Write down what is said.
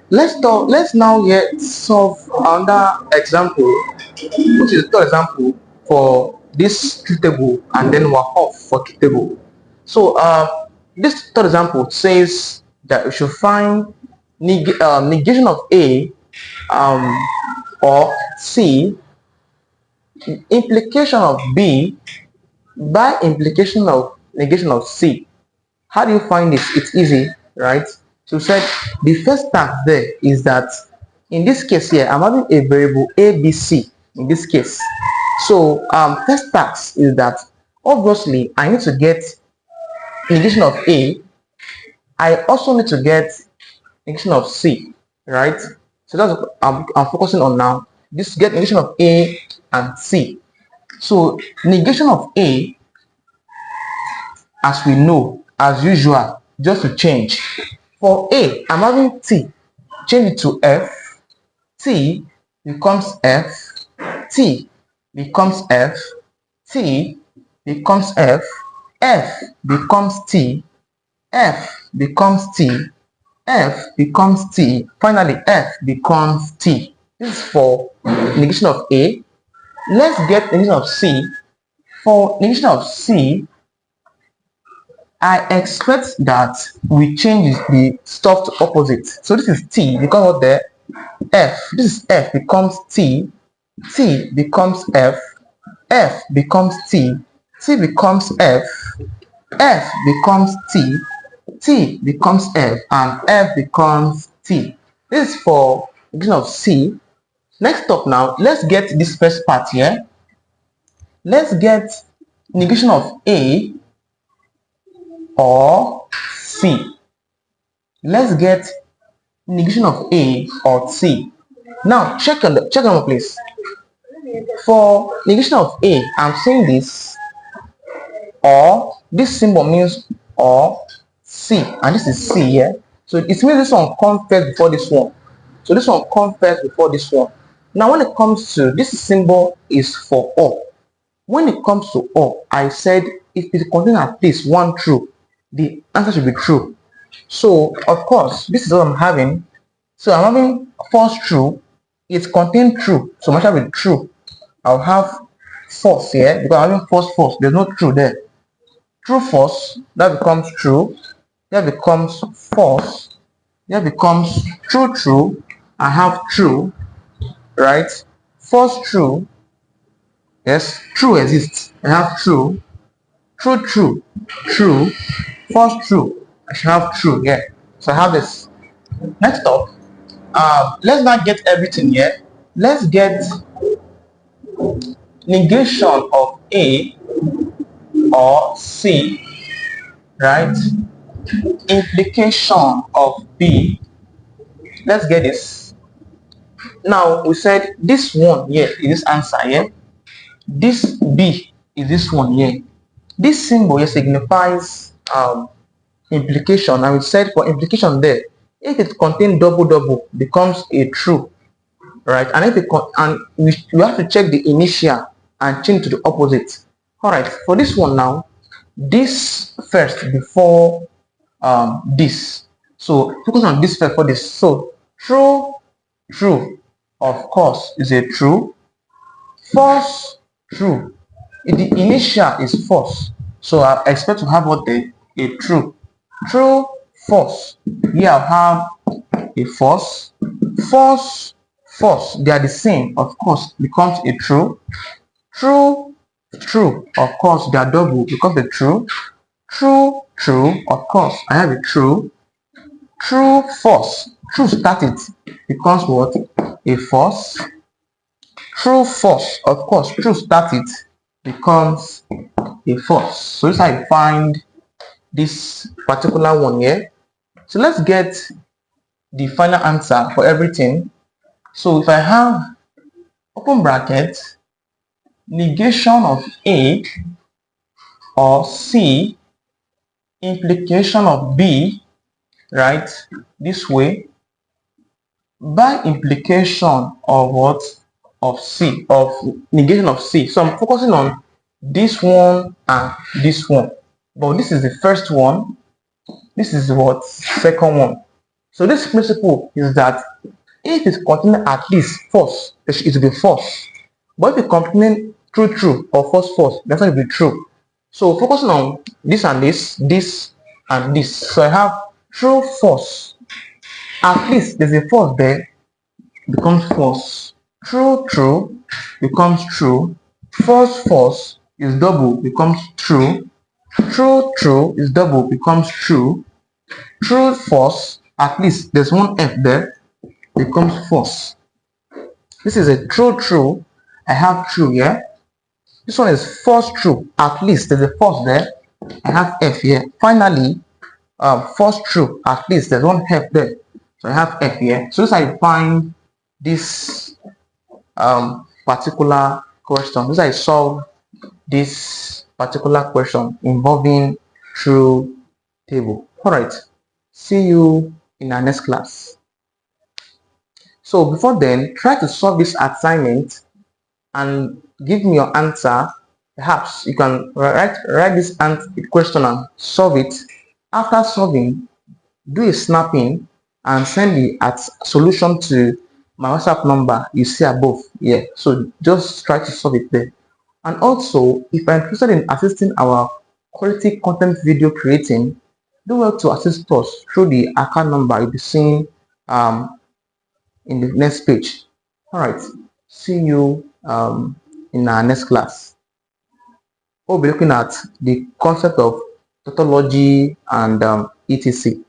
Let's now here solve another example, which is the third example for this truth table, and then we're off for truth table. So this third example says that we should find negation of A or C, implication of B by implication of negation of C. How do you find this? It's easy, right? So said the first task there is that in this case here, I'm having a variable ABC in this case. So first task is that obviously I need to get negation of A. I also need to get negation of C, right? So that's what I'm focusing on now. This get negation of A and C. So negation of A, as we know, as usual, just to change. For A, I'm having T. Change it to F. T becomes F. T becomes F. T becomes F. F becomes T. F becomes T. F becomes T. Finally, F becomes T. This is for negation of A. Let's get negation of C. For negation of C, I expect that we change the stuff to opposite. So this is T becomes what there? F. This is F becomes T. T becomes F. F becomes T. T becomes F. F becomes T. T becomes F, and F becomes T. This is for negation of C. Next up now, let's get this first part here. Let's get negation of A or C. Let's get negation of A or C. Now check on my place. For negation of A, I'm saying this, or this symbol means or C, and this is C here. So it means this one comes first before this one. So this one comes first before this one. Now when it comes to this symbol is for or. When it comes to or, I said if it contains at least one true, the answer should be true. So of course this is what I'm having. So I'm having false true. It contains true, so my answer will be true. I'll have false here because I'm having false. There's no true there. True false, that becomes true. That becomes false. That becomes true. I have true, right? False true. Yes, true exists. I have true. True. False true. I should have true. Yeah. So I have this. Next up, let's not get everything here. Let's get negation of A or C, right? Implication of B. Let's get this. Now we said this one here is this answer here. This B is this one here. This symbol here signifies implication, and we said for implication there, if it contains double becomes a true, right? And if it we have to check the initial and change to the opposite. All right, for this one now, this first before this. So focus on this first for this. So true, of course, is a true. False, true. The initial is false, so I expect to have what a true. True, false. Here I have a false. False, they are the same, of course, becomes a true. True, of course, they are double, becomes a true. True, of course, I have a true. True, false. True started becomes what? A false. True, false. Of course, true started becomes a false. So this is how I find this particular one here. So let's get the final answer for everything. So if I have open bracket negation of A or C, implication of B, right, this way, by implication of what? Of C, of negation of C. So I'm focusing on this one and this one, but this is the first one, this is what? Second one. So this principle is that if it's containing at least false, it will be false. But if it's containing true or false, that's not be true. So focusing on this and this and this. So I have true, false. At least there's a false there, becomes false. True becomes true. False is double, becomes true. True is double, becomes true. True, false, at least there's one F there, becomes false. This is a true. I have true here. This one is false true. At least there's a false there. I have F here. Finally, false true. At least there's one F there. So I have F here. So this I find this particular question. This I solve this particular question involving true table. All right. See you in our next class. So before then, try to solve this assignment and give me your answer. Perhaps you can write this question and solve it. After solving, do a snapping and send the solution to my WhatsApp number you see above here. So just try to solve it there. And also, if you're interested in assisting our quality content video creating, do well to assist us through the account number you'll be seeing in the next page. All right, see you in our next class. We'll be looking at the concept of tautology and etc.